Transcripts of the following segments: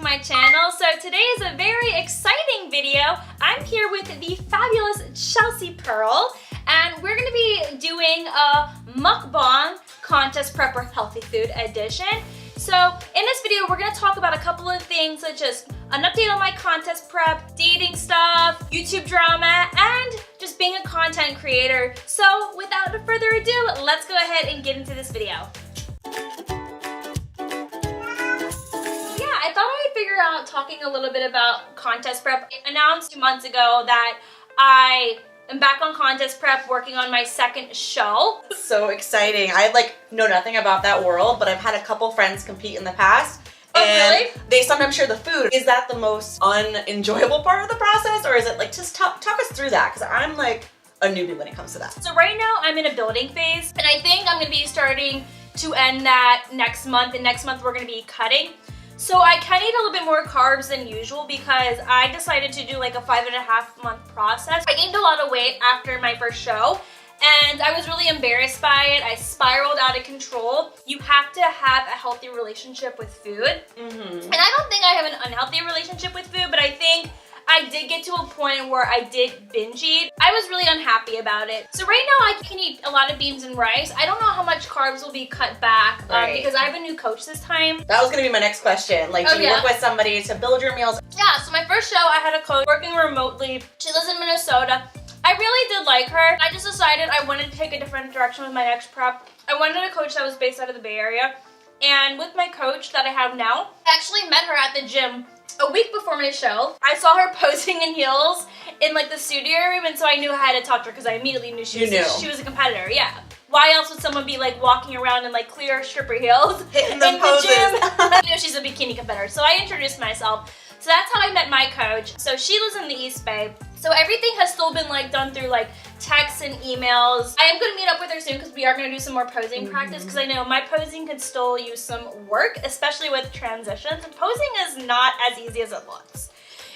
my channel. So today is a very exciting video. I'm here with the fabulous Chelsea Pearl, and we're gonna be doing a mukbang contest prep or healthy food edition. So in this video, we're gonna talk about a couple of things such as an update on my contest prep, dating stuff, YouTube drama, and just being a content creator. So without further ado, let's go ahead and get into this video. I thought I'd figure out talking a little bit about contest prep. I announced 2 months ago that I am back on contest prep working on my second show. So exciting. I know nothing about that world, but I've had a couple friends compete in the past. Oh, and really? They sometimes share the food. Is that the most unenjoyable part of the process, or is it just talk us through that? Because I'm like a newbie when it comes to that. So right now I'm in a building phase, and I think I'm gonna be starting to end that next month, and next month we're gonna be cutting. So I can eat a little bit more carbs than usual because I decided to do like a 5.5 month process. I gained a lot of weight after my first show, and I was really embarrassed by it. I spiraled out of control. You have to have a healthy relationship with food. And I don't think I have an unhealthy relationship with food, but I think I did get to a point where I did binge eat. I was really unhappy about it. So right now I can eat a lot of beans and rice. I don't know how much carbs will be cut back because I have a new coach this time. That was gonna be my next question. Do you work with somebody to build your meals? Yeah, so my first show I had a coach working remotely. She lives in Minnesota. I really did like her. I just decided I wanted to take a different direction with my next prep. I wanted a coach that was based out of the Bay Area. And with my coach that I have now, I actually met her at the gym a week before my show. I saw her posing in heels in the studio room, and so I knew I had to talk to her because I immediately knew she was a competitor. Yeah. Why else would someone be walking around in clear stripper heels hitting the poses? I knew she's a bikini competitor, so I introduced myself. So that's how I met my coach. So she lives in the East Bay. So everything has still been done through texts and emails. I am gonna meet up with her soon because we are gonna do some more posing practice because I know my posing could still use some work, especially with transitions. And posing is not as easy as it looks.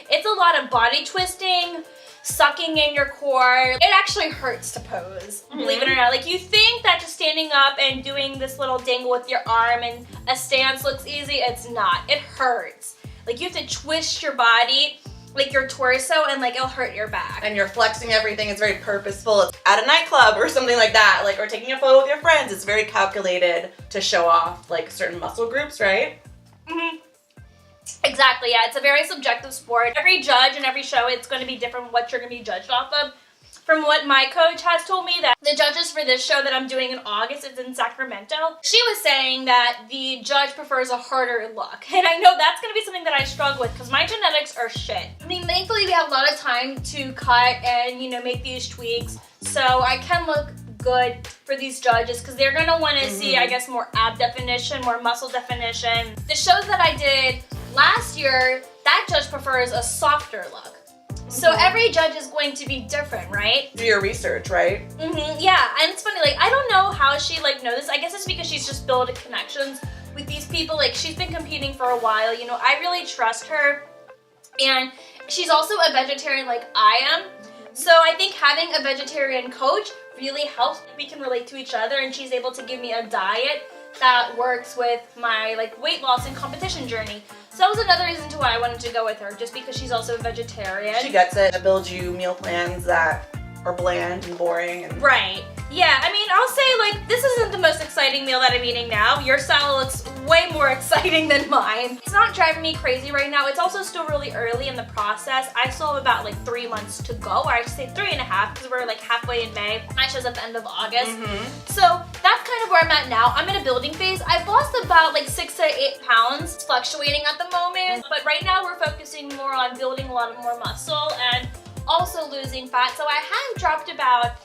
It's a lot of body twisting, sucking in your core. It actually hurts to pose, believe it or not. You think that just standing up and doing this little dangle with your arm and a stance looks easy, it's not. It hurts. You have to twist your body, your torso, and it'll hurt your back. And you're flexing everything. It's very purposeful. It's at a nightclub or something like that, or taking a photo with your friends. It's very calculated to show off certain muscle groups, right? Exactly, yeah. It's a very subjective sport. Every judge and every show, it's going to be different what you're going to be judged off of. From what my coach has told me, that the judges for this show that I'm doing in August, it's in Sacramento, she was saying that the judge prefers a harder look. And I know that's going to be something that I struggle with because my genetics are shit. I mean, thankfully we have a lot of time to cut and, make these tweaks. So I can look good for these judges because they're going to want to see, I guess, more ab definition, more muscle definition. The shows that I did last year, that judge prefers a softer look. So every judge is going to be different, right? Do your research, right? Yeah, and it's funny, I don't know how she knows this. I guess it's because she's just building connections with these people. She's been competing for a while, I really trust her. And she's also a vegetarian like I am. So I think having a vegetarian coach really helps. We can relate to each other, and she's able to give me a diet that works with my weight loss and competition journey. So that was another reason to why I wanted to go with her, just because she's also a vegetarian. She gets it. To build you meal plans that are bland and boring. Right. Yeah, I mean, I'll say this isn't the most exciting meal that I'm eating now. Your style looks way more exciting than mine. It's not driving me crazy right now. It's also still really early in the process. I still have about 3 months to go, or I should say 3.5 because we're halfway in May. My show's at the end of August. So that's kind of where I'm at now. I'm in a building phase. I've lost about 6 to 8 pounds. It's fluctuating at the moment, but right now we're focusing more on building a lot more muscle and also losing fat. So I have dropped about,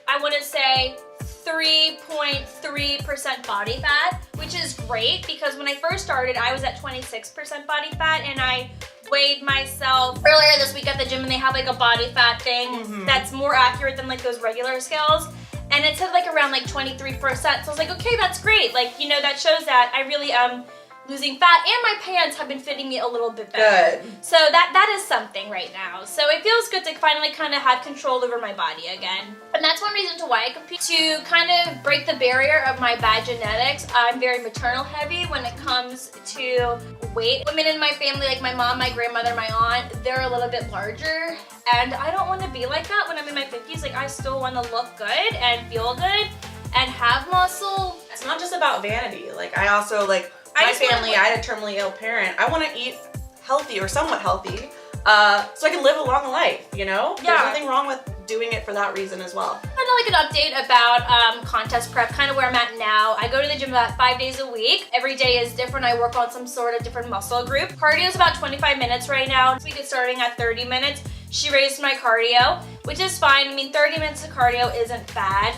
I want to say, 3.3% body fat, which is great because when I first started, I was at 26% body fat, and I weighed myself earlier this week at the gym, and they have a body fat thing that's more accurate than those regular scales, and it said around 23%. So I was okay, that's great. That shows that I really am losing fat, and my pants have been fitting me a little bit better. Good. So that is something right now. So it feels good to finally kind of have control over my body again. And that's one reason to why I compete, to kind of break the barrier of my bad genetics. I'm very maternal heavy when it comes to weight. Women in my family, like my mom, my grandmother, my aunt, they're a little bit larger. And I don't want to be like that when I'm in my 50s. Like, I still want to look good and feel good and have muscle. It's not just about vanity. Like, I also, like, my family, I had a terminally ill parent. I want to eat healthy or somewhat healthy so I can live a long life, you know? Yeah. There's nothing wrong with doing it for that reason as well. Kind of like an update about contest prep, kind of where I'm at now. I go to the gym about 5 days a week. Every day is different. I work on some sort of different muscle group. Cardio is about 25 minutes right now. This week it's starting at 30 minutes. She raised my cardio, which is fine. I mean, 30 minutes of cardio isn't bad.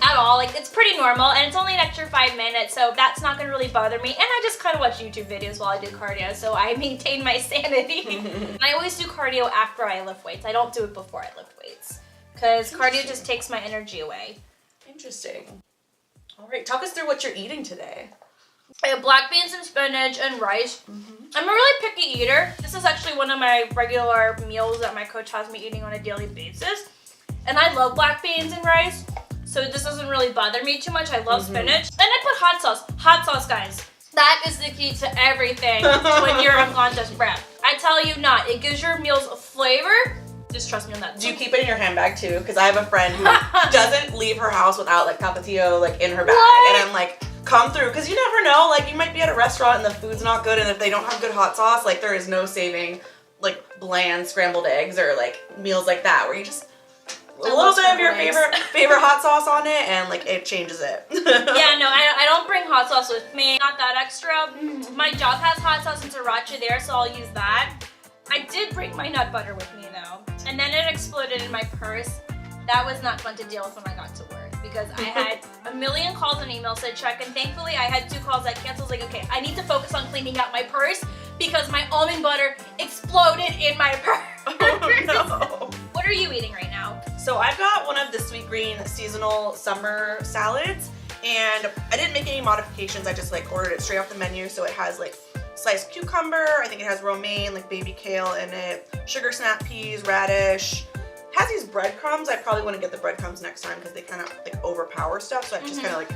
At all. Like, it's pretty normal, and it's only an extra 5 minutes, so that's not gonna really bother me. And I just kind of watch YouTube videos while I do cardio, so I maintain my sanity. And I always do cardio after I lift weights. I don't do it before I lift weights, because cardio just takes my energy away. Interesting. All right, talk us through what you're eating today. I have black beans and spinach and rice. I'm a really picky eater. This is actually one of my regular meals that my coach has me eating on a daily basis. And I love black beans and rice, so this doesn't really bother me too much. I love spinach. And I put hot sauce. Hot sauce, guys. That is the key to everything when you're on contest prep. I tell you not. It gives your meals a flavor. Just trust me on that. Do you keep it in your handbag too? Because I have a friend who doesn't leave her house without like tapatio like in her bag. What? And I'm like, come through. Because you never know. Like, you might be at a restaurant and the food's not good, and if they don't have good hot sauce, like, there is no saving like bland scrambled eggs or like meals like that where you just a little bit of your favorite hot sauce on it, and like it changes it. Yeah, no, I don't bring hot sauce with me. Not that extra. My job has hot sauce and sriracha there, so I'll use that. I did bring my nut butter with me though, and then it exploded in my purse. That was not fun to deal with when I got to work, because I had a million calls and emails to check, and thankfully I had 2 calls that canceled. Like, okay, I need to focus on cleaning out my purse because my almond butter exploded in my purse. Oh, no. What are you eating right now? So I've got one of the Sweetgreen seasonal summer salads, and I didn't make any modifications. I just like ordered it straight off the menu. So it has like sliced cucumber, I think it has romaine, like baby kale in it, sugar snap peas, radish. It has these breadcrumbs. I probably want to get the breadcrumbs next time because they kind of like overpower stuff. So I've just kind of like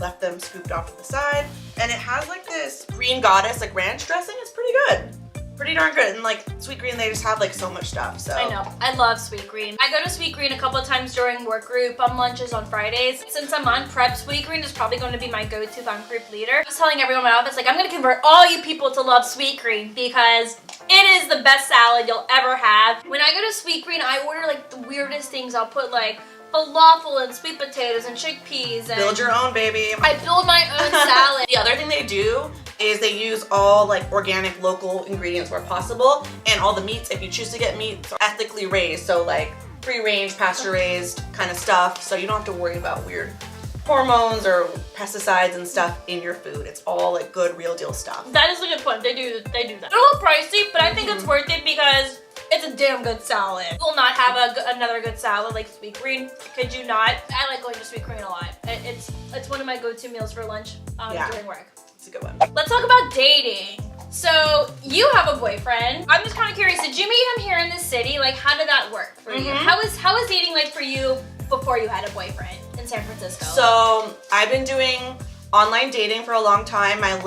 left them scooped off to the side. And it has like this green goddess like ranch dressing. It's pretty good. Pretty darn good. And like Sweetgreen, they just have like so much stuff. So I know. I love Sweetgreen. I go to Sweetgreen a couple of times during work group lunches on Fridays. Since I'm on prep, Sweetgreen is probably going to be my go-to if I'm group leader. I was telling everyone in my office, like, I'm going to convert all you people to love Sweetgreen because it is the best salad you'll ever have. When I go to Sweetgreen, I order like the weirdest things. I'll put like falafel and sweet potatoes and chickpeas. And build your own, baby. I build my own salad. The other thing they do is they use all like organic local ingredients where possible, and all the meats, if you choose to get meat, are ethically raised, so like free-range, pasture-raised kind of stuff, so you don't have to worry about weird hormones or pesticides and stuff in your food. It's all like good, real deal stuff. That is a good point. They do that. It's a little pricey, but I think it's worth it because it's a damn good salad. You will not have another good salad like Sweetgreen. Could you not? I like going to Sweetgreen a lot. It's one of my go-to meals for lunch during work. It's a good one. Let's talk about dating. So you have a boyfriend. I'm just kind of curious. Did you meet him here in the city? Like, how did that work for you? How was dating like for you before you had a boyfriend in San Francisco? So I've been doing online dating for a long time. My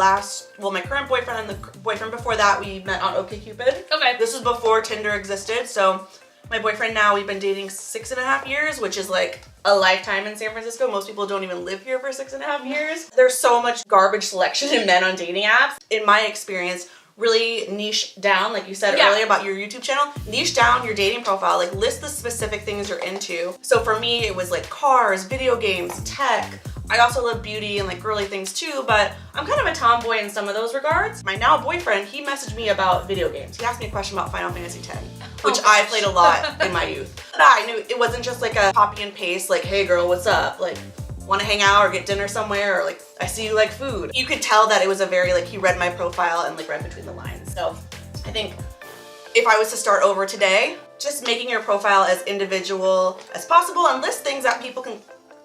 current boyfriend and the boyfriend before that, we met on OkCupid. Okay. This was before Tinder existed. So my boyfriend now, we've been dating 6.5 years, which is like a lifetime in San Francisco. Most people don't even live here for 6.5 years. There's so much garbage selection in men on dating apps. In my experience, really niche down, like you said earlier about your YouTube channel, niche down your dating profile, like list the specific things you're into. So for me, it was like cars, video games, tech. I also love beauty and like girly things too, but I'm kind of a tomboy in some of those regards. My now boyfriend, he messaged me about video games. He asked me a question about Final Fantasy X, which I played a lot in my youth. But I knew it wasn't just like a copy and paste, like, hey girl, what's up? Like, want to hang out or get dinner somewhere, or like, I see you like food. You could tell that it was a very, like, he read my profile and like read between the lines. So I think if I was to start over today, just making your profile as individual as possible and list things that people can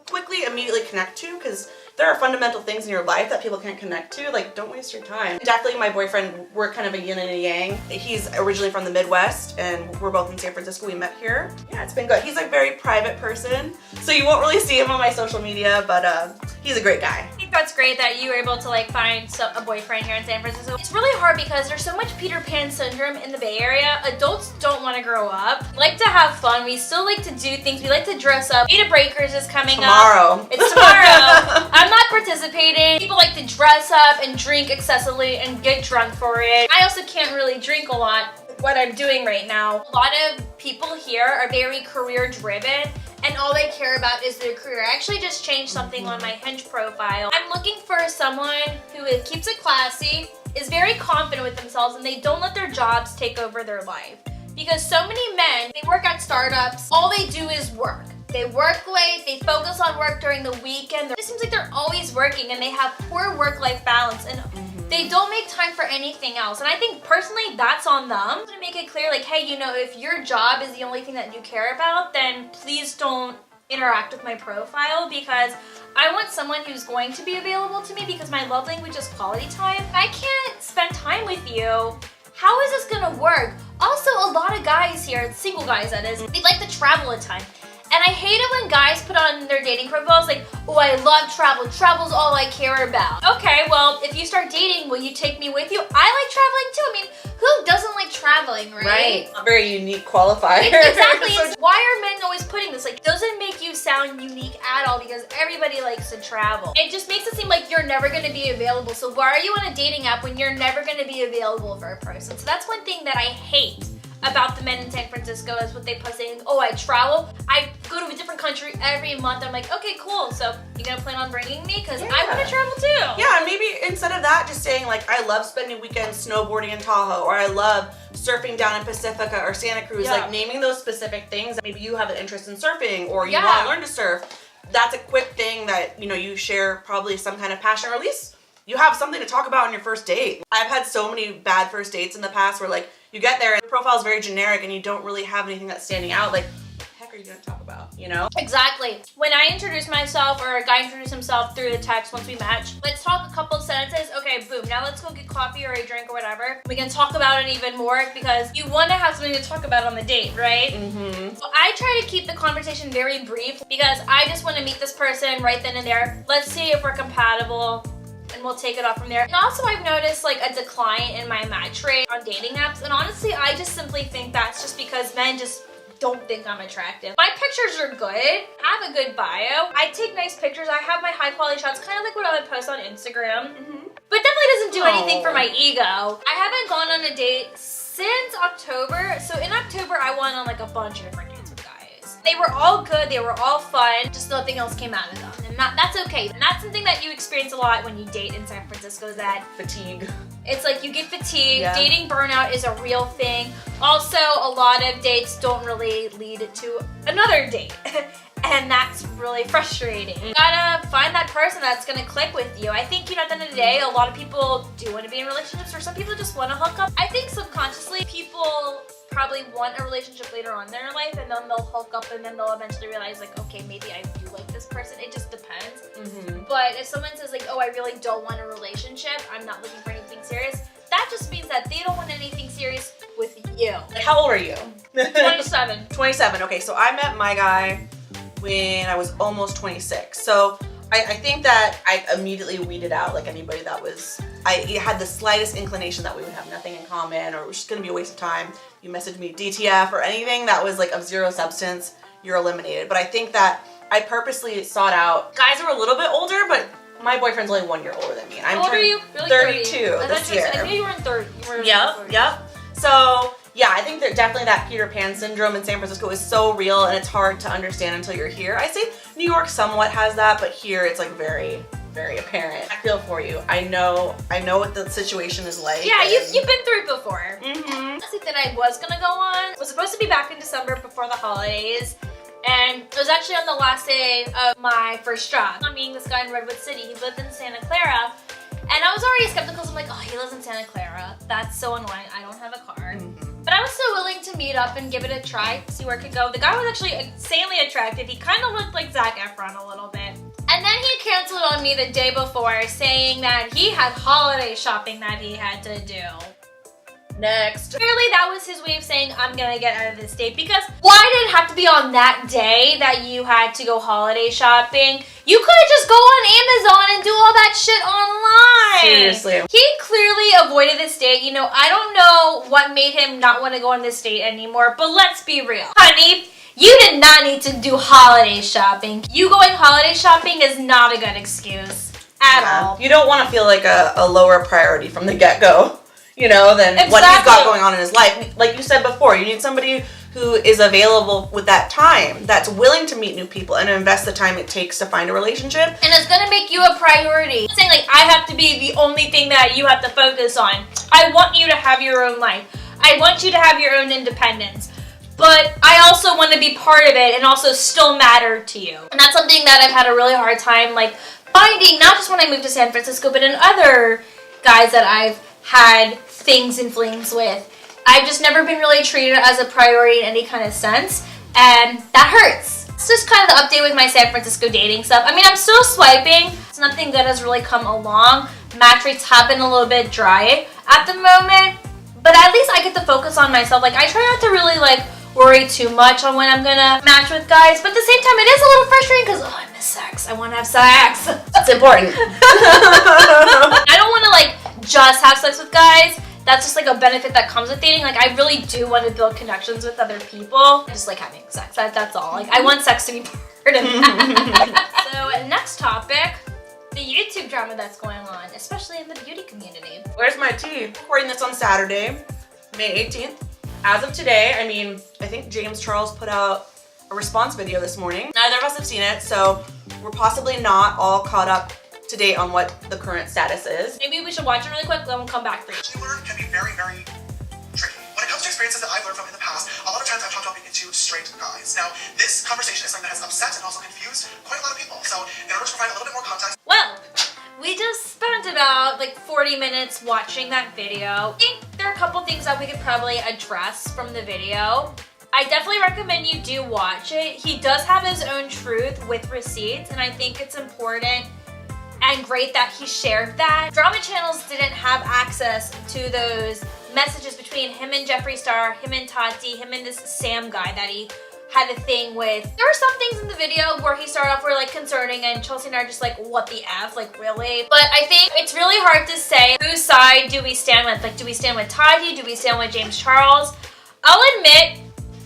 quickly, immediately connect to, because if there are fundamental things in your life that people can't connect to, like, don't waste your time. Definitely my boyfriend, we're kind of a yin and a yang. He's originally from the Midwest and we're both in San Francisco. We met here. Yeah, it's been good. He's a very private person, so you won't really see him on my social media, but he's a great guy. I think that's great that you were able to like find a boyfriend here in San Francisco. It's really hard because there's so much Peter Pan syndrome in the Bay Area. Adults don't want to grow up. We like to have fun. We still like to do things. We like to dress up. Beta Breakers is coming up. It's tomorrow. I'm not participating. People like to dress up and drink excessively and get drunk for it. I also can't really drink a lot with what I'm doing right now. A lot of people here are very career driven and all they care about is their career. I actually just changed something on my Hinge profile. I'm looking for someone who keeps it classy, is very confident with themselves, and they don't let their jobs take over their life. Because so many men, they work at startups, all they do is work. They work late, they focus on work during the weekend. It seems like they're always working and they have poor work-life balance and they don't make time for anything else. And I think personally that's on them. I'm gonna make it clear like, hey, you know, if your job is the only thing that you care about, then please don't interact with my profile because I want someone who's going to be available to me because my love language is quality time. If I can't spend time with you, how is this gonna work? Also, a lot of guys here, single guys that is, they like to travel a ton. And I hate it when guys put on their dating profiles like, oh, I love travel. Travel's all I care about. Okay, well, if you start dating, will you take me with you? I like traveling too. I mean, who doesn't like traveling, right? Right. A very unique qualifier. Exactly. Why are men always putting this? Like, it doesn't make you sound unique at all because everybody likes to travel. It just makes it seem like you're never going to be available. So why are you on a dating app when you're never going to be available for a person? So that's one thing that I hate about the men in San Francisco is what they post saying, oh, I travel. I go to a different country every month. I'm like, okay, cool. So you gonna plan on bringing me? Because I want to travel too. Yeah, maybe instead of that, just saying like, I love spending weekends snowboarding in Tahoe, or I love surfing down in Pacifica or Santa Cruz. Like naming those specific things. Maybe you have an interest in surfing or you want to learn to surf. That's a quick thing that, you know, you share probably some kind of passion, or at least you have something to talk about on your first date. I've had so many bad first dates in the past where like, you get there and the profile is very generic and you don't really have anything that's standing out. Like, what the heck are you gonna talk about, you know? Exactly. When I introduce myself or a guy introduces himself through the text once we match, let's talk a couple sentences. Okay, boom, now let's go get coffee or a drink or whatever. We can talk about it even more because you wanna have something to talk about on the date, right? So I try to keep the conversation very brief because I just wanna meet this person right then and there. Let's see if we're compatible. And we'll take it off from there. And also I've noticed like a decline in my match rate on dating apps. And honestly, I just simply think that's just because men just don't think I'm attractive. My pictures are good. I have a good bio. I take nice pictures. I have my high quality shots, kind of like what I would post on Instagram. But definitely doesn't do anything for my ego. I haven't gone on a date since October. So in October, I went on like a bunch of different dates with guys. They were all good, they were all fun, just nothing else came out of them. And that's okay. And that's something that you experience a lot when you date in San Francisco is that fatigue. It's like you get fatigued, dating burnout is a real thing. Also, a lot of dates don't really lead to another date. And that's really frustrating. You gotta find that person that's gonna click with you. I think, you know, at the end of the day, a lot of people do want to be in relationships, or some people just want to hook up. I think subconsciously, people probably want a relationship later on in their life, and then they'll hook up, and then they'll eventually realize, like, okay, maybe I do like this person. It just depends. But if someone says, like, oh, I really don't want a relationship, I'm not looking for anything serious, that just means that they don't want anything serious with you. Like, how old are you? 27. 27. Okay, so I met my guy when I was almost 26. So I think that I immediately weeded out like anybody that was, I had the slightest inclination that we would have nothing in common or it was just gonna be a waste of time. You messaged me DTF or anything that was like of zero substance, you're eliminated. But I think that I purposely sought out guys who were a little bit older, but my boyfriend's only 1 year older than me. And How old are you? Really 32 this year. I knew you were in third. Yep. So yeah, I think that definitely that Peter Pan syndrome in San Francisco is so real and it's hard to understand until you're here. I say New York somewhat has that, but here it's like very, very apparent. I feel for you. I know what the situation is like. Yeah, you've been through it before. That's it that I was gonna go on. I was supposed to be back in December before the holidays. And it was actually on the last day of my first job. I'm meeting this guy in Redwood City. He lived in Santa Clara. And I was already skeptical. So I'm like, oh, he lives in Santa Clara. That's so annoying. I don't have a car. But I was still willing to meet up and give it a try, see where it could go. The guy was actually insanely attractive. He kind of looked like Zac Efron a little bit. And then then he canceled on me the day before, saying that he had holiday shopping that he had to do. Next. Clearly that was his way of saying, I'm gonna get out of this date, because why did it have to be on that day that you had to go holiday shopping? You could have just go on Amazon and do all that shit online. Seriously. He clearly avoided this date. You know, I don't know what made him not want to go on this date anymore, but let's be real. Honey, you did not need to do holiday shopping. You going holiday shopping is not a good excuse at all. You don't want to feel like a lower priority from the get-go, you know, than what he's got going on in his life. Like you said before, you need somebody who is available with that time, that's willing to meet new people and invest the time it takes to find a relationship. And it's gonna make you a priority. I'm saying like, I have to be the only thing that you have to focus on. I want you to have your own life. I want you to have your own independence. But I also want to be part of it and also still matter to you. And that's something that I've had a really hard time like finding, not just when I moved to San Francisco, but in other guys that I've had things and flings with. I've just never been really treated as a priority in any kind of sense, and that hurts. It's just kind of the update with my San Francisco dating stuff. I mean, I'm still swiping. It's nothing good has really come along. Match rates have been a little bit dry at the moment, but at least I get to focus on myself. Like, I try not to really like worry too much on when I'm gonna match with guys, but at the same time it is a little frustrating because I miss sex. I want to have sex. It's important. I don't want to like just have sex with guys. That's just like a benefit that comes with dating. Like, I really do want to build connections with other people. I just like having sex. That's all. Like, I want sex to be part of that. So next topic, the YouTube drama that's going on, especially in the beauty community. Where's my tea? Recording this on Saturday, May 18th. As of today, I mean, I think James Charles put out a response video this morning. Neither of us have seen it, so we're possibly not all caught up to date on what the current status is. Maybe we should watch it really quick, then we'll come back for you. Learn can be very, very tricky. When it comes to experiences that I've learned from in the past, a lot of times I've talked about being into straight guys. Now, this conversation is something that has upset and also confused quite a lot of people. So, in order to provide a little bit more context, well, we just spent about like 40 minutes watching that video. I think there are a couple things that we could probably address from the video. I definitely recommend you do watch it. He does have his own truth with receipts, and I think it's important and great that he shared that. Drama channels didn't have access to those messages between him and Jeffree Star, him and Tati, him and this Sam guy that he had a thing with. There were some things in the video where he started off were like concerning, and Chelsea and I are just like, what the F, like really? But I think it's really hard to say whose side do we stand with. Like, do we stand with Tati? Do we stand with James Charles? I'll admit,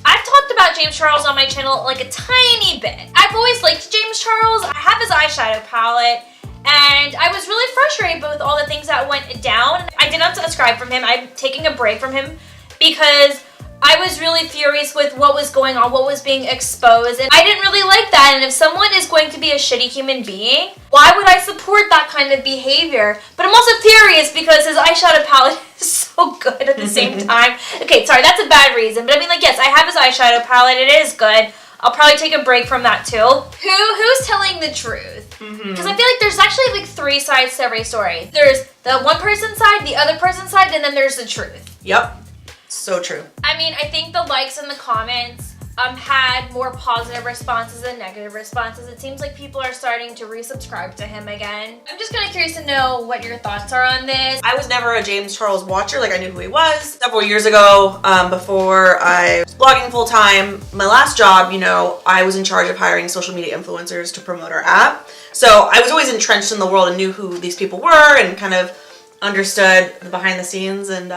I've talked about James Charles on my channel like a tiny bit. I've always liked James Charles. I have his eyeshadow palette, and I was really frustrated with all the things that went down. I did unsubscribe from him. I'm taking a break from him because I was really furious with what was going on, what was being exposed, and I didn't really like that. And if someone is going to be a shitty human being, why would I support that kind of behavior? But I'm also furious because his eyeshadow palette is so good at the same time. Okay, sorry, that's a bad reason, but I mean, like, yes, I have his eyeshadow palette, it is good. I'll probably take a break from that too. Who's telling the truth? Because I feel like there's actually like 3 sides to every story. There's the one person's side, the other person's side, and then there's the truth. Yep. So true. I mean, I think the likes and the comments had more positive responses than negative responses. It seems like people are starting to resubscribe to him again. I'm just kind of curious to know what your thoughts are on this. I was never a James Charles watcher. Like, I knew who he was. Several years ago, before I was blogging full time, my last job, you know, I was in charge of hiring social media influencers to promote our app. So I was always entrenched in the world and knew who these people were and kind of understood the behind the scenes and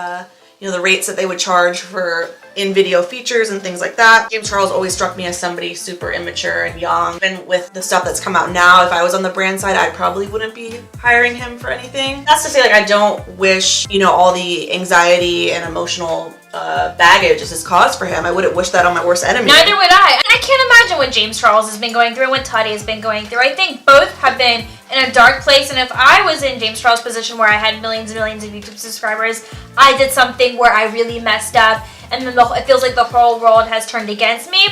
you know, the rates that they would charge for in-video features and things like that. James Charles always struck me as somebody super immature and young. And with the stuff that's come out now, if I was on the brand side, I probably wouldn't be hiring him for anything. That's to say, like, I don't wish, you know, all the anxiety and emotional baggage is his cause for him. I wouldn't wish that on my worst enemy. Neither would I. And I can't imagine what James Charles has been going through and what Tati has been going through. I think both have been in a dark place, and if I was in James Charles' position where I had millions and millions of YouTube subscribers, I did something where I really messed up, and then it feels like the whole world has turned against me,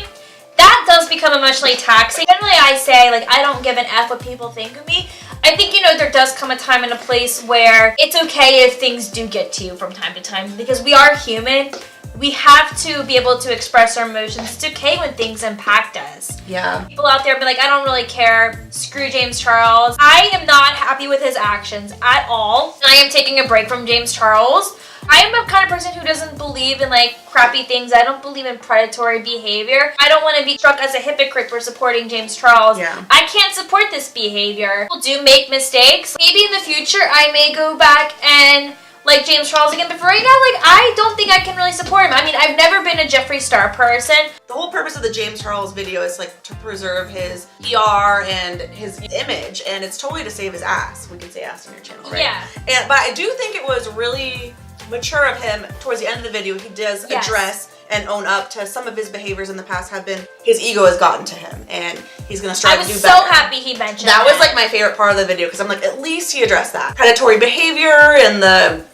that does become emotionally taxing. Generally, I say, like, I don't give an F what people think of me. I think, you know, there does come a time and a place where it's okay if things do get to you from time to time, because we are human. we have to be able to express our emotions. It's okay when things impact us. Yeah. People out there be like, I don't really care. Screw James Charles. I am not happy with his actions at all. I am taking a break from James Charles. I am a kind of person who doesn't believe in like crappy things. I don't believe in predatory behavior. I don't want to be struck as a hypocrite for supporting James Charles. Yeah. I can't support this behavior. People do make mistakes. Maybe in the future I may go back and like James Charles again, but for right now, like, I don't think I can really support him. I mean, I've never been a Jeffree Star person. The whole purpose of the James Charles video is like to preserve his PR and his image, and it's totally to save his ass. We can say ass on your channel, right? Yeah. But I do think it was really mature of him. Towards the end of the video, he does address and own up to some of his behaviors in the past have been, his ego has gotten to him, and he's gonna strive to do better. I was so happy he mentioned that. That was like my favorite part of the video, because I'm like, at least he addressed that. Predatory behavior and the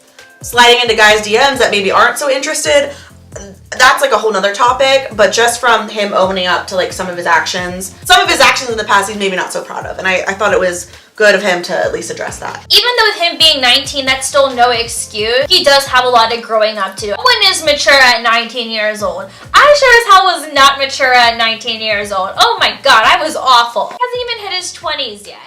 sliding into guys' DMs that maybe aren't so interested, that's like a whole nother topic, but just from him owning up to like some of his actions in the past he's maybe not so proud of, and I thought it was good of him to at least address that. Even though with him being 19, that's still no excuse. He does have a lot of growing up to do. No one is mature at 19 years old. I sure as hell was not mature at 19 years old. Oh my god, I was awful. He hasn't even hit his 20s yet.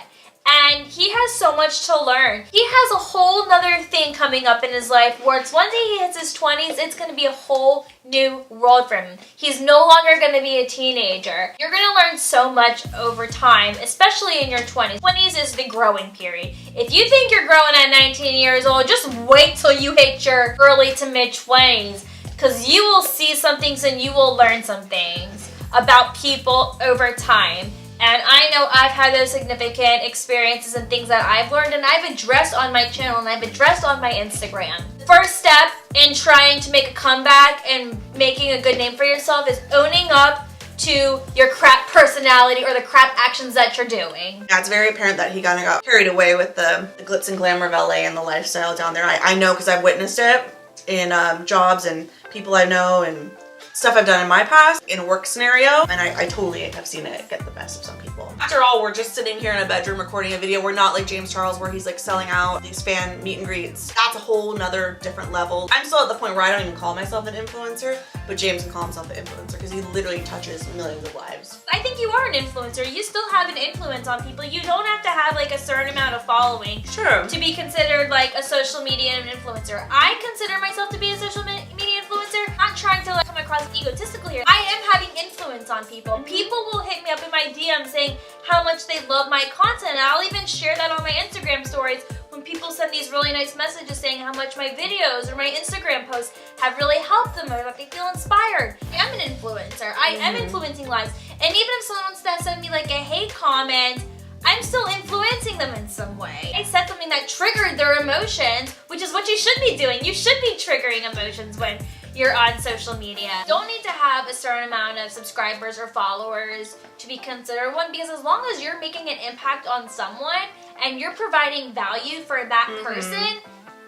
And he has so much to learn. He has a whole nother thing coming up in his life where it's one day he hits his 20s, it's going to be a whole new world for him. He's no longer going to be a teenager. You're going to learn so much over time, especially in your 20s. 20s is the growing period. If you think you're growing at 19 years old, just wait till you hit your early to mid 20s, because you will see some things and you will learn some things about people over time. And I know I've had those significant experiences and things that I've learned and I've addressed on my channel and I've addressed on my Instagram. The first step in trying to make a comeback and making a good name for yourself is owning up to your crap personality or the crap actions that you're doing. Yeah, it's very apparent that he kind of got carried away with the glitz and glamour of LA and the lifestyle down there. I know because I've witnessed it in jobs and people I know and stuff I've done in my past in a work scenario, and I totally have seen it get the best of some people. After all, we're just sitting here in a bedroom recording a video. We're not like James Charles where he's like selling out these fan meet and greets. That's a whole nother different level. I'm still at the point where I don't even call myself an influencer, but James can call himself an influencer because he literally touches millions of lives. I think you are an influencer. You still have an influence on people. You don't have to have like a certain amount of following to be considered like a social media influencer. I consider myself to be a social media influencer. I'm not trying to like come across egotistical here. I am having influence on people. People will hit me up in my DM saying how much they love my content, and I'll even share that on my Instagram stories when people send these really nice messages saying how much my videos or my Instagram posts have really helped them or that they feel inspired. I am an influencer. I am influencing lives. And even if someone wants to send me like a hate comment, I'm still influencing them in some way. I said something that triggered their emotions, which is what you should be doing. You should be triggering emotions when you're on social media. You don't need to have a certain amount of subscribers or followers to be considered one, because as long as you're making an impact on someone and you're providing value for that person,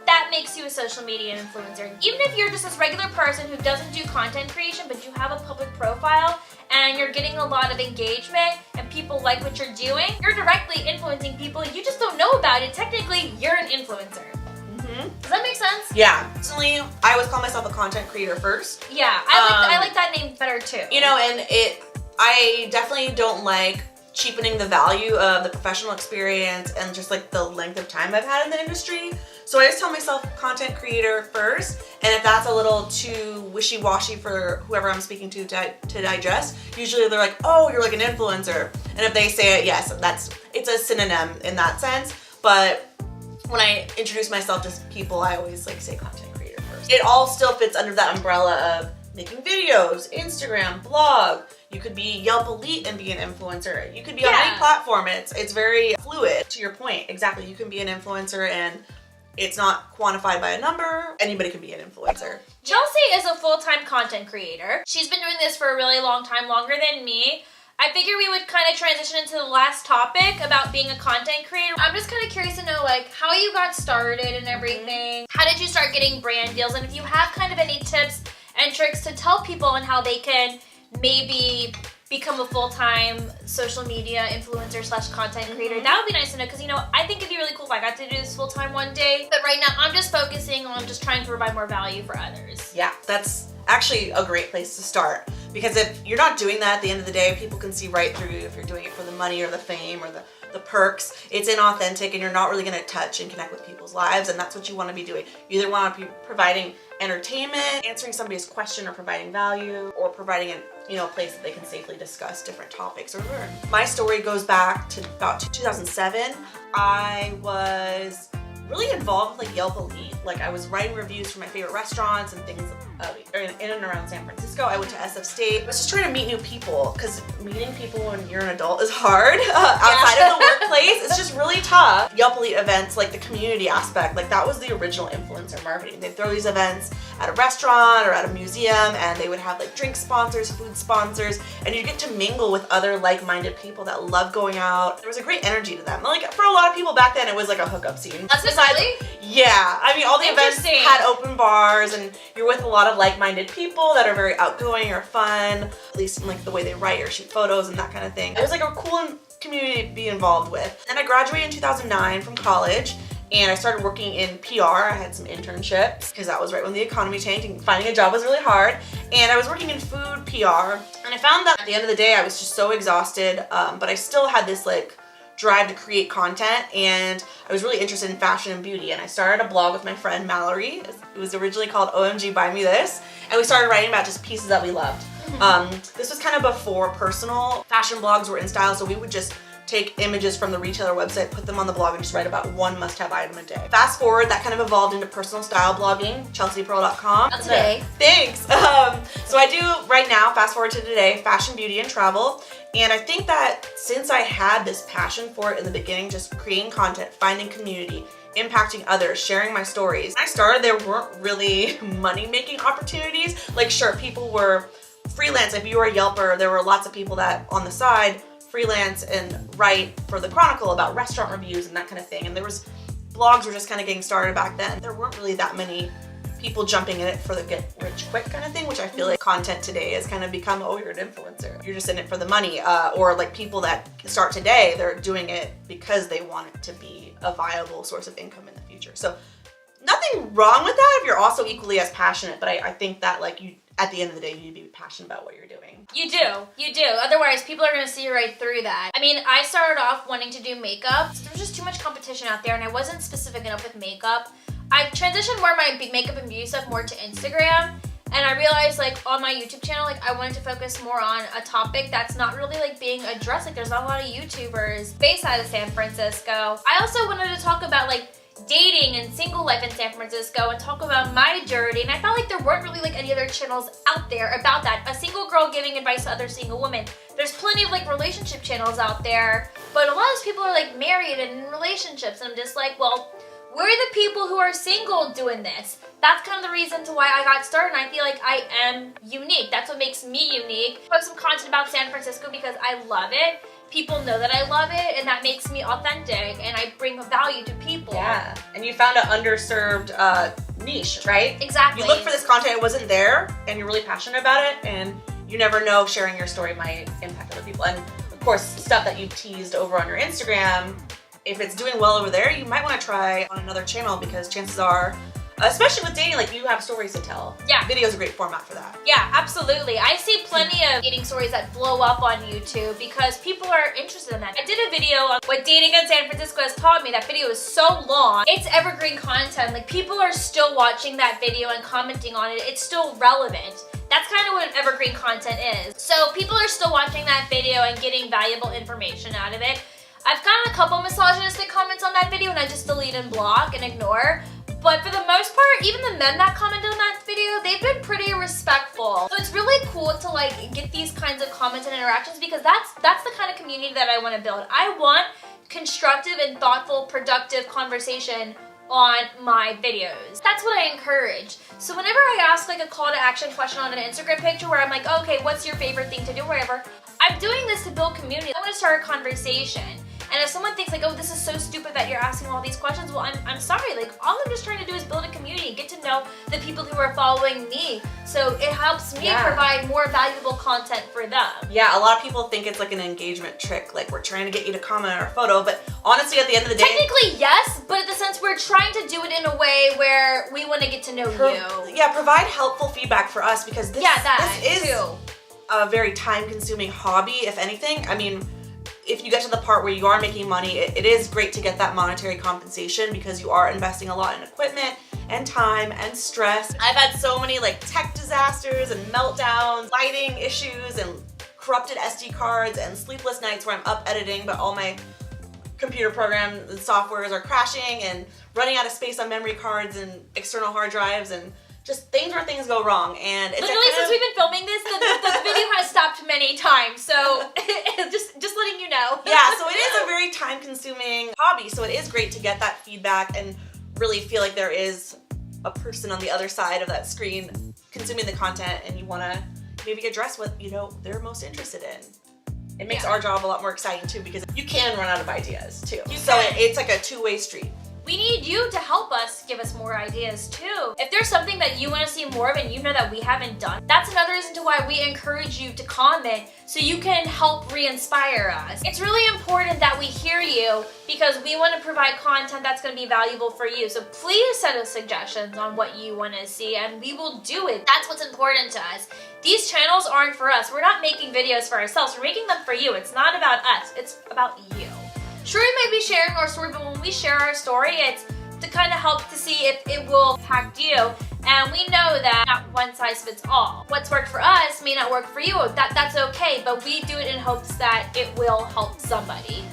that makes you a social media influencer. Even if you're just this regular person who doesn't do content creation, but you have a public profile and you're getting a lot of engagement and people like what you're doing, you're directly influencing people. You just don't know about it. Technically, you're an influencer. Does that make sense? Yeah. Personally, I always call myself a content creator first. Yeah, I like that name better too. You know, and I definitely don't like cheapening the value of the professional experience and just like the length of time I've had in the industry. So I just tell myself content creator first, and if that's a little too wishy-washy for whoever I'm speaking to digest, usually they're like, oh, you're like an influencer. And if they say it, yes, it's a synonym in that sense. But when I introduce myself to people, I always like say content creator first. It all still fits under that umbrella of making videos, Instagram, blog. You could be Yelp Elite and be an influencer. You could be on any platform. It's very fluid. To your point, exactly. You can be an influencer and it's not quantified by a number. Anybody can be an influencer. Chelsea is a full-time content creator. She's been doing this for a really long time, longer than me. I figured we would kind of transition into the last topic about being a content creator. I'm just kind of curious to know like how you got started and everything. How did you start getting brand deals? And if you have kind of any tips and tricks to tell people on how they can maybe become a full-time social media influencer / content creator. That would be nice to know, because you know, I think it'd be really cool if I got to do this full-time one day. But right now, I'm just focusing on just trying to provide more value for others. Yeah, that's actually a great place to start, because if you're not doing that at the end of the day, people can see right through you if you're doing it for the money or the fame or the perks. It's inauthentic, and you're not really going to touch and connect with people's lives, and that's what you want to be doing. You either want to be providing entertainment, answering somebody's question, or providing value, or providing a place that they can safely discuss different topics or learn. My story goes back to about 2007. I was really involved with like Yelp Elite. Like, I was writing reviews for my favorite restaurants and things in and around San Francisco. I went to SF State. I was just trying to meet new people, because meeting people when you're an adult is hard. Outside of the workplace, it's just really tough. Yelp Elite events, like the community aspect, like that was the original influencer marketing. They'd throw these events at a restaurant or at a museum, and they would have like drink sponsors, food sponsors, and you get to mingle with other like-minded people that love going out. There was a great energy to them. Like, for a lot of people back then, it was like a hookup scene. That's really? Yeah, I mean, all the events had open bars, and you're with a lot of like-minded people that are very outgoing or fun, at least in like the way they write or shoot photos and that kind of thing. It was like a cool community to be involved with. And I graduated in 2009 from college, and I started working in PR. I had some internships, because that was right when the economy tanked and finding a job was really hard. And I was working in food PR, and I found that at the end of the day, I was just so exhausted, but I still had this like drive to create content, and I was really interested in fashion and beauty, and I started a blog with my friend Mallory. It was originally called OMG Buy Me This, and we started writing about just pieces that we loved. This was kind of before personal fashion blogs were in style, so we would just take images from the retailer website, put them on the blog, and just write about one must-have item a day. Fast forward, that kind of evolved into personal style blogging, chelseapearl.com. Not today. Thanks. So I do, right now, fast forward to today, fashion, beauty, and travel. And I think that since I had this passion for it in the beginning, just creating content, finding community, impacting others, sharing my stories, when I started, there weren't really money-making opportunities. Like, sure, people were freelance. If you were a Yelper, there were lots of people that on the side freelance and write for the Chronicle about restaurant reviews and that kind of thing. And there was blogs were just kind of getting started back then. There weren't really that many people jumping in it for the get rich quick kind of thing, which I feel like content today has kind of become, oh, you're an influencer. You're just in it for the money. Or like people that start today, they're doing it because they want it to be a viable source of income in the future. So nothing wrong with that if you're also equally as passionate, but I think that like you, at the end of the day, you need to be passionate about what you're doing. You do. Otherwise, people are gonna see right through that. I mean, I started off wanting to do makeup. There was just too much competition out there, and I wasn't specific enough with makeup. I transitioned more of my makeup and beauty stuff more to Instagram, and I realized like on my YouTube channel, like I wanted to focus more on a topic that's not really like being addressed. Like there's not a lot of YouTubers based out of San Francisco. I also wanted to talk about like dating and single life in San Francisco and talk about my journey, and I felt like there weren't really like any other channels out there about that. A single girl giving advice to other single women. There's plenty of like relationship channels out there, but a lot of people are like married and in relationships, and I'm just like, well, we're the people who are single doing this. That's kind of the reason to why I got started, and I feel like I am unique. That's what makes me unique. I post some content about San Francisco because I love it. People know that I love it, and that makes me authentic, and I bring value to people. Yeah, and you found an underserved niche, right? Exactly. You look for this content, it wasn't there, and you're really passionate about it, and you never know, sharing your story might impact other people. And of course, stuff that you teased over on your Instagram, if it's doing well over there, you might want to try on another channel, because chances are, especially with dating, like you have stories to tell. Yeah. Video is a great format for that. Yeah, absolutely. I see plenty of dating stories that blow up on YouTube because people are interested in that. I did a video on what dating in San Francisco has taught me. That video is so long. It's evergreen content. Like people are still watching that video and commenting on it. It's still relevant. That's kind of what evergreen content is. So people are still watching that video and getting valuable information out of it. I've gotten a couple misogynistic comments on that video, and I just delete and block and ignore. But for the most part, even the men that commented on that video, they've been pretty respectful. So it's really cool to like get these kinds of comments and interactions, because that's the kind of community that I want to build. I want constructive and thoughtful, productive conversation on my videos. That's what I encourage. So whenever I ask like a call to action question on an Instagram picture where I'm like, okay, what's your favorite thing to do, whatever, I'm doing this to build community. I want to start a conversation. And if someone thinks like, oh, this is so stupid that you're asking all these questions, well, I'm sorry. Like, all I'm just trying to do is build a community, get to know the people who are following me. So it helps me provide more valuable content for them. Yeah, a lot of people think it's like an engagement trick, like we're trying to get you to comment on our photo, but honestly at the end of the day... Technically yes, but in the sense we're trying to do it in a way where we want to get to know you. Yeah, provide helpful feedback for us because this is too. A very time-consuming hobby, if anything. I mean, if you get to the part where you are making money, it is great to get that monetary compensation because you are investing a lot in equipment and time and stress. I've had so many like tech disasters and meltdowns, lighting issues and corrupted SD cards and sleepless nights where I'm up editing but all my computer programs and softwares are crashing and running out of space on memory cards and external hard drives and just things where things go wrong. And it's literally since we've been filming this, the video has stopped many times. So just letting you know. Yeah, so it is a very time-consuming hobby. So it is great to get that feedback and really feel like there is a person on the other side of that screen consuming the content, and you want to maybe address what they're most interested in. It makes our job a lot more exciting too because you can run out of ideas too. So it's like a two-way street. We need you to help us give us more ideas too. If there's something that you want to see more of and you know that we haven't done, that's another reason to why we encourage you to comment so you can help re-inspire us. It's really important that we hear you because we want to provide content that's going to be valuable for you. So please send us suggestions on what you want to see and we will do it. That's what's important to us. These channels aren't for us. We're not making videos for ourselves. We're making them for you. It's not about us. It's about you. Sure, we might be sharing our story, but when we share our story, it's to kind of help to see if it will impact you. And we know that not one size fits all. What's worked for us may not work for you. That's okay, but we do it in hopes that it will help somebody.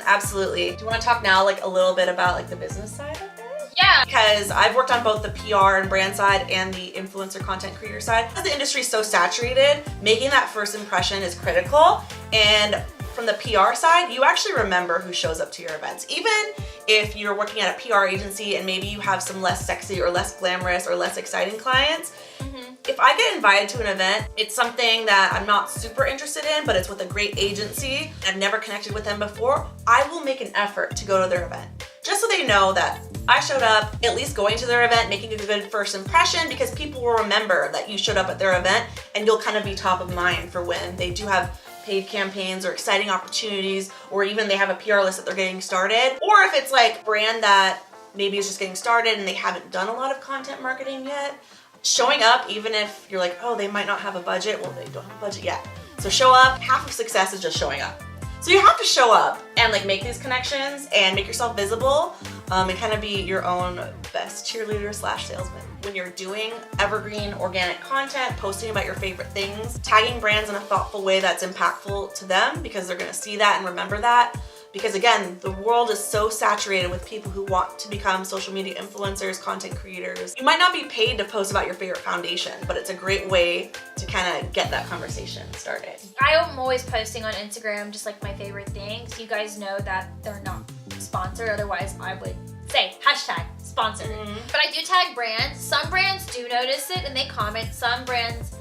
Absolutely. Do you want to talk now like a little bit about like the business side of it? Yeah. Because I've worked on both the PR and brand side and the influencer content creator side. Because the industry is so saturated, making that first impression is critical. And from the PR side, you actually remember who shows up to your events. Even if you're working at a PR agency and maybe you have some less sexy or less glamorous or less exciting clients, if I get invited to an event, it's something that I'm not super interested in, but it's with a great agency, I've never connected with them before, I will make an effort to go to their event. Just so they know that I showed up, at least going to their event, making a good first impression, because people will remember that you showed up at their event and you'll kind of be top of mind for when they do have paid campaigns or exciting opportunities, or even they have a PR list that they're getting started. Or if it's like a brand that maybe is just getting started and they haven't done a lot of content marketing yet, showing up, even if you're like, oh, they might not have a budget, well, they don't have a budget yet. So show up. Half of success is just showing up. So you have to show up and like make these connections and make yourself visible and kind of be your own best cheerleader / salesman. When you're doing evergreen organic content, posting about your favorite things, tagging brands in a thoughtful way that's impactful to them because they're gonna see that and remember that. Because again, the world is so saturated with people who want to become social media influencers, content creators. You might not be paid to post about your favorite foundation, but it's a great way to kind of get that conversation started. I am always posting on Instagram just like my favorite things. You guys know that they're not sponsored, otherwise I would say #sponsored. But I do tag brands. Some brands do notice it and they comment. Some brands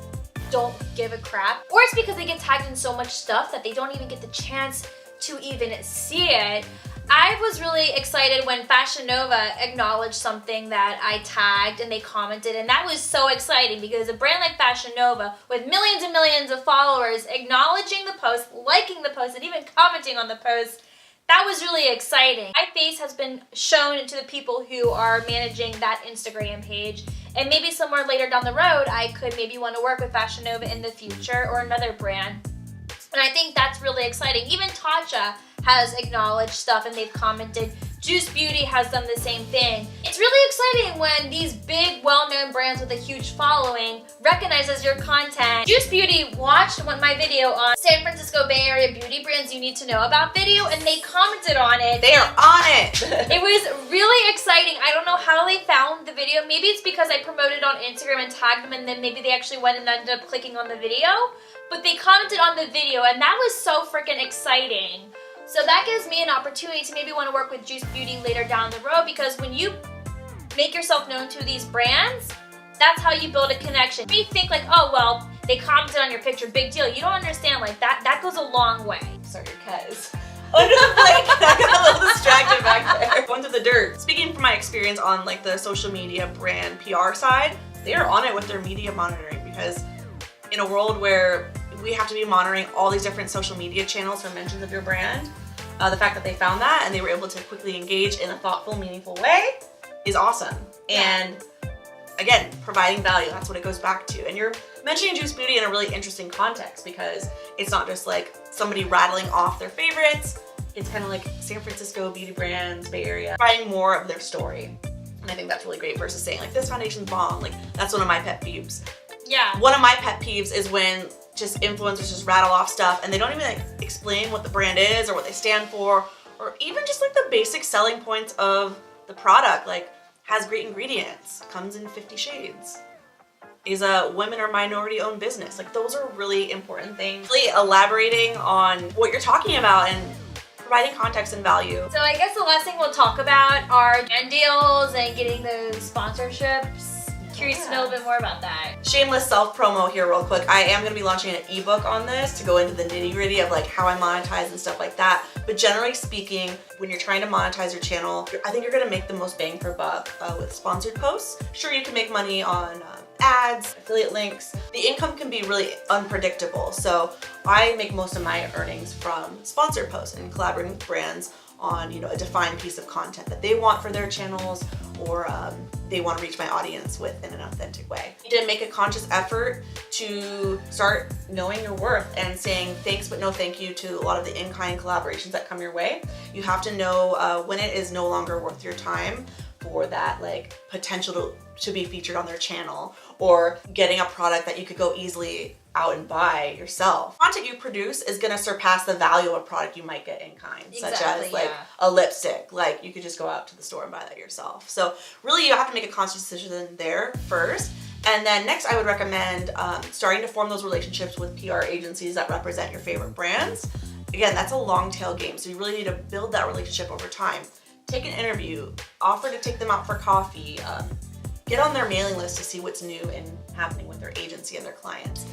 don't give a crap. Or it's because they get tagged in so much stuff that they don't even get the chance to even see it. I was really excited when Fashion Nova acknowledged something that I tagged and they commented, and that was so exciting because a brand like Fashion Nova with millions and millions of followers acknowledging the post, liking the post, and even commenting on the post, that was really exciting. My face has been shown to the people who are managing that Instagram page, and maybe somewhere later down the road I could maybe want to work with Fashion Nova in the future or another brand. And I think that's really exciting. Even Tatcha has acknowledged stuff and they've commented. Juice Beauty has done the same thing. It's really exciting when these big, well-known brands with a huge following recognizes your content. Juice Beauty watched my video on San Francisco Bay Area beauty brands you need to know about video, and they commented on it. They are on it. It was really exciting. I don't know how they found the video. Maybe it's because I promoted on Instagram and tagged them, and then maybe they actually went and ended up clicking on the video. But they commented on the video, and that was so freaking exciting. So that gives me an opportunity to maybe want to work with Juice Beauty later down the road, because when you make yourself known to these brands, that's how you build a connection. You think like, oh, well, they commented on your picture, big deal. You don't understand, like that goes a long way. Sorry, because under the blanket. I got a little distracted back there. Going to the dirt. Speaking from my experience on like the social media brand PR side, they are on it with their media monitoring because in a world where we have to be monitoring all these different social media channels for mentions of your brand, the fact that they found that and they were able to quickly engage in a thoughtful, meaningful way is awesome. And again, providing value, that's what it goes back to. And you're mentioning Juice Beauty in a really interesting context because it's not just like somebody rattling off their favorites. It's kind of like San Francisco beauty brands, Bay Area, providing more of their story. And I think that's really great versus saying like, this foundation's bomb. Like, that's one of my pet peeves. Yeah. One of my pet peeves is when just influencers just rattle off stuff and they don't even like explain what the brand is or what they stand for, or even just like the basic selling points of the product, like has great ingredients, comes in 50 shades, is a women or minority owned business. Like those are really important things. Really elaborating on what you're talking about and providing context and value. So I guess the last thing we'll talk about are brand deals and getting those sponsorships. Curious to know a little bit more about that. Shameless self-promo here real quick. I am going to be launching an ebook on this to go into the nitty-gritty of like how I monetize and stuff like that. But generally speaking, when you're trying to monetize your channel, I think you're going to make the most bang for buck with sponsored posts. Sure, you can make money on ads, affiliate links. The income can be really unpredictable. So I make most of my earnings from sponsored posts and collaborating with brands on, you know, a defined piece of content that they want for their channels, or they want to reach my audience with in an authentic way. You need to make a conscious effort to start knowing your worth and saying thanks but no thank you to a lot of the in-kind collaborations that come your way. You have to know when it is no longer worth your time for that like potential to be featured on their channel, or getting a product that you could go easily out and buy yourself. Content you produce is going to surpass the value of a product you might get in kind, such as like a lipstick. Like you could just go out to the store and buy that yourself. So really you have to make a conscious decision there first. And then next I would recommend starting to form those relationships with PR agencies that represent your favorite brands. Again, that's a long tail game. So you really need to build that relationship over time. Take an interview, offer to take them out for coffee, get on their mailing list to see what's new and happening with their agency and their clients.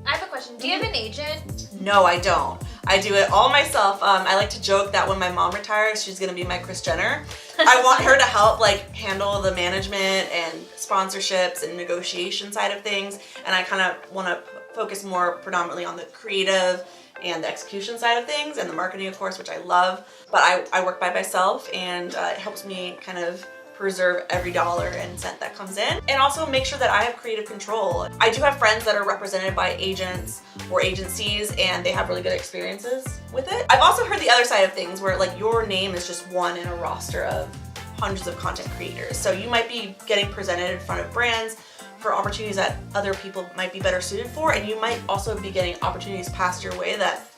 I have a question. Do you have an agent? No, I don't. I do it all myself. I like to joke that when my mom retires, she's gonna be my Kris Jenner. I want her to help like handle the management and sponsorships and negotiation side of things. And I kind of want to focus more predominantly on the creative and the execution side of things, and the marketing, of course, which I love. But I work by myself, and it helps me kind of preserve every dollar and cent that comes in, and also make sure that I have creative control. I do have friends that are represented by agents or agencies, and they have really good experiences with it. I've also heard the other side of things where like your name is just one in a roster of hundreds of content creators. So you might be getting presented in front of brands for opportunities that other people might be better suited for, and you might also be getting opportunities passed your way that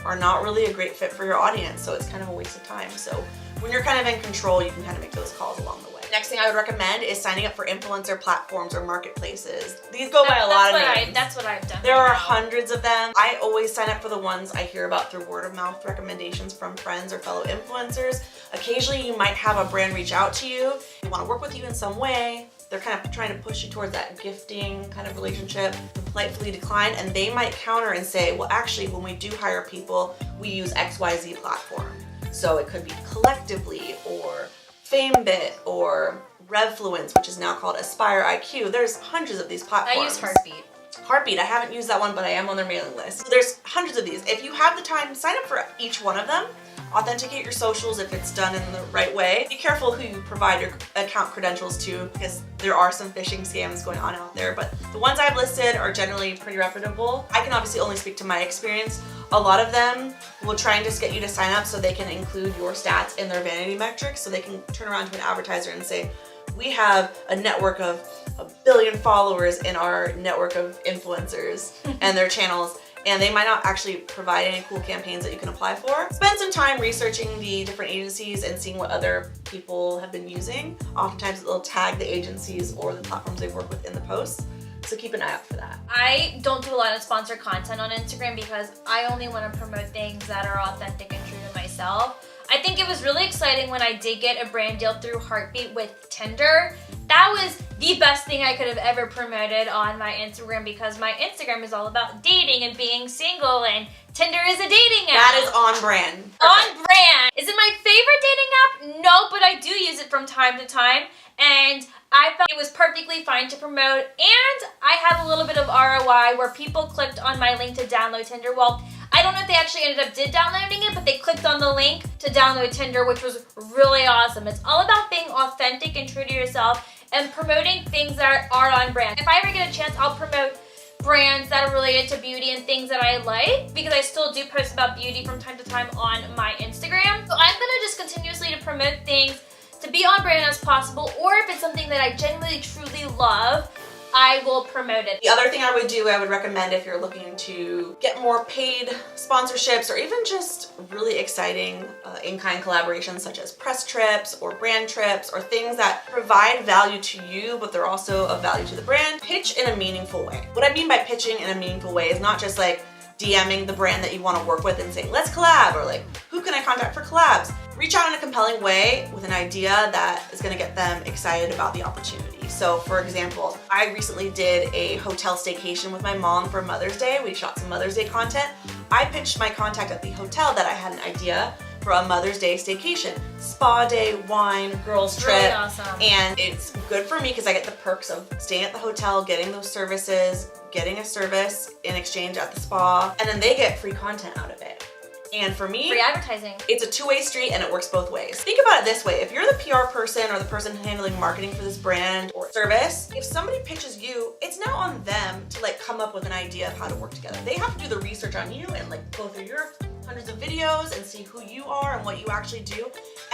are not really a great fit for your audience, so it's kind of a waste of time. So when you're kind of in control, you can kind of make those calls along the way. Next thing I would recommend is signing up for influencer platforms or marketplaces. These go by a lot of names. That's what I've done. There are hundreds of them. I always sign up for the ones I hear about through word of mouth recommendations from friends or fellow influencers. Occasionally you might have a brand reach out to you. They want to work with you in some way. They're kind of trying to push you towards that gifting kind of relationship. You politely decline, and they might counter and say, well, actually, when we do hire people, we use XYZ platform. So it could be Collectively or FameBit or Revfluence, which is now called Aspire IQ. There's hundreds of these platforms. I use Heartbeat. Heartbeat, I haven't used that one, but I am on their mailing list. So there's hundreds of these. If you have the time, sign up for each one of them. Authenticate your socials if it's done in the right way. Be careful who you provide your account credentials to, because there are some phishing scams going on out there, but the ones I've listed are generally pretty reputable. I can obviously only speak to my experience. A lot of them will try and just get you to sign up so they can include your stats in their vanity metrics, so they can turn around to an advertiser and say, we have a network of 1 billion followers in our network of influencers and their channels, and they might not actually provide any cool campaigns that you can apply for. Spend some time researching the different agencies and seeing what other people have been using. Oftentimes they'll tag the agencies or the platforms they've worked with in the posts, so keep an eye out for that. I don't do a lot of sponsored content on Instagram because I only want to promote things that are authentic and true to myself. I think it was really exciting when I did get a brand deal through Heartbeat with Tinder. that was the best thing I could have ever promoted on my Instagram, because my Instagram is all about dating and being single, and Tinder is a dating app. That is on brand. On brand. Is it my favorite dating app? No, but I do use it from time to time, and I thought it was perfectly fine to promote, and I have a little bit of ROI where people clicked on my link to download Tinder. Well, I don't know if they actually ended up downloading it, but they clicked on the link to download Tinder, which was really awesome. It's all about being authentic and true to yourself and promoting things that are on brand. If I ever get a chance, I'll promote brands that are related to beauty and things that I like, because I still do post about beauty from time to time on my Instagram. So I'm gonna just continuously to promote things to be on brand as possible, or if it's something that I genuinely truly love, I will promote it. The other thing I would recommend if you're looking to get more paid sponsorships, or even just really exciting in-kind collaborations such as press trips or brand trips, or things that provide value to you but they're also of value to the brand, pitch in a meaningful way. What I mean by pitching in a meaningful way is not just like DMing the brand that you want to work with and saying, let's collab, or like, who can I contact for collabs? Reach out in a compelling way with an idea that is going to get them excited about the opportunity. So for example, I recently did a hotel staycation with my mom for Mother's Day. We shot some Mother's Day content. I pitched my contact at the hotel that I had an idea for a Mother's Day staycation. Spa day, wine, girls trip. Really awesome. And it's good for me because I get the perks of staying at the hotel, getting those services, getting a service in exchange at the spa, and then they get free content out of it. And for me, free advertising. It's a two-way street and it works both ways. Think about it this way. If you're the PR person or the person handling marketing for this brand or service, if somebody pitches you, it's now on them to like come up with an idea of how to work together. They have to do the research on you and like go through your hundreds of videos and see who you are and what you actually do.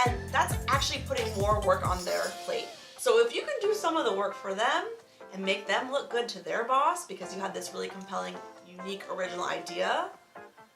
And that's actually putting more work on their plate. So if you can do some of the work for them and make them look good to their boss because you had this really compelling, unique, original idea,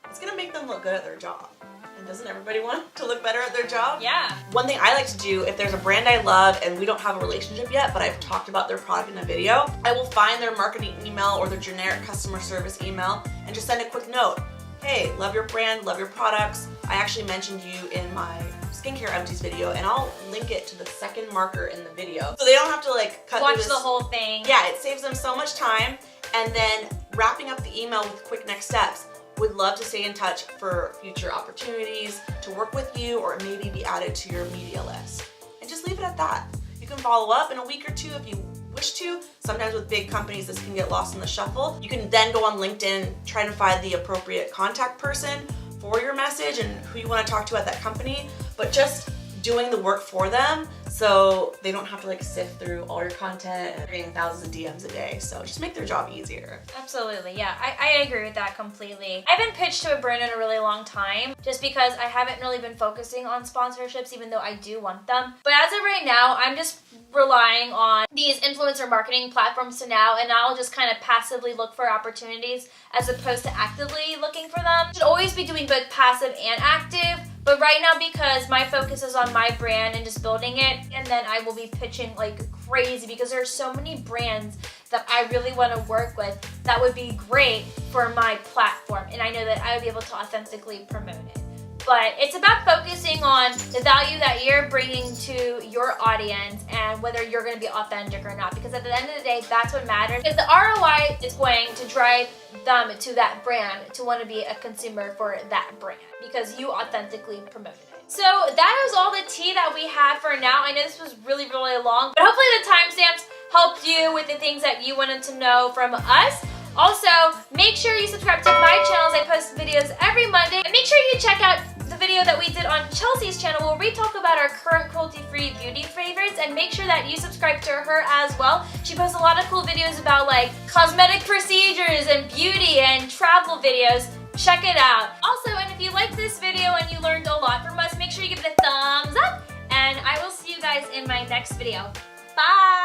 it's gonna make them look good at their job. And doesn't everybody want to look better at their job? Yeah. One thing I like to do, if there's a brand I love and we don't have a relationship yet, but I've talked about their product in a video, I will find their marketing email or their generic customer service email and just send a quick note. Hey, love your brand, love your products. I actually mentioned you in my skincare empties video, and I'll link it to the second marker in the video. So they don't have to like watch the whole thing. Yeah, it saves them so much time. And then wrapping up the email with quick next steps. Would love to stay in touch for future opportunities, to work with you, or maybe be added to your media list. And just leave it at that. You can follow up in a week or two if you wish to. Sometimes with big companies, this can get lost in the shuffle. You can then go on LinkedIn, try to find the appropriate contact person for your message and who you want to talk to at that company, but just doing the work for them so they don't have to like sift through all your content and getting thousands of DMs a day. So just make their job easier. Absolutely, yeah, I agree with that completely. I've been pitched to a brand in a really long time just because I haven't really been focusing on sponsorships, even though I do want them. But as of right now, I'm just relying on these influencer marketing platforms to now, and I'll just kind of passively look for opportunities as opposed to actively looking for them. Should always be doing both passive and active. But right now, because my focus is on my brand and just building it, and then I will be pitching like crazy because there are so many brands that I really want to work with that would be great for my platform. And I know that I would be able to authentically promote it. But it's about focusing on the value that you're bringing to your audience and whether you're going to be authentic or not. Because at the end of the day, that's what matters. Because the ROI is going to drive them to that brand to want to be a consumer for that brand because you authentically promoted it. So that is all the tea that we had for now. I know this was really, really long, but hopefully the timestamps helped you with the things that you wanted to know from us. Also, make sure you subscribe to my channel as I post videos every Monday. And make sure you check out the video that we did on Chelsea's channel where we talk about our current cruelty-free beauty favorites, and make sure that you subscribe to her as well. She posts a lot of cool videos about like cosmetic procedures and beauty and travel videos. Check it out. Also, and if you liked this video and you learned a lot from us, make sure you give it a thumbs up, and I will see you guys in my next video. Bye!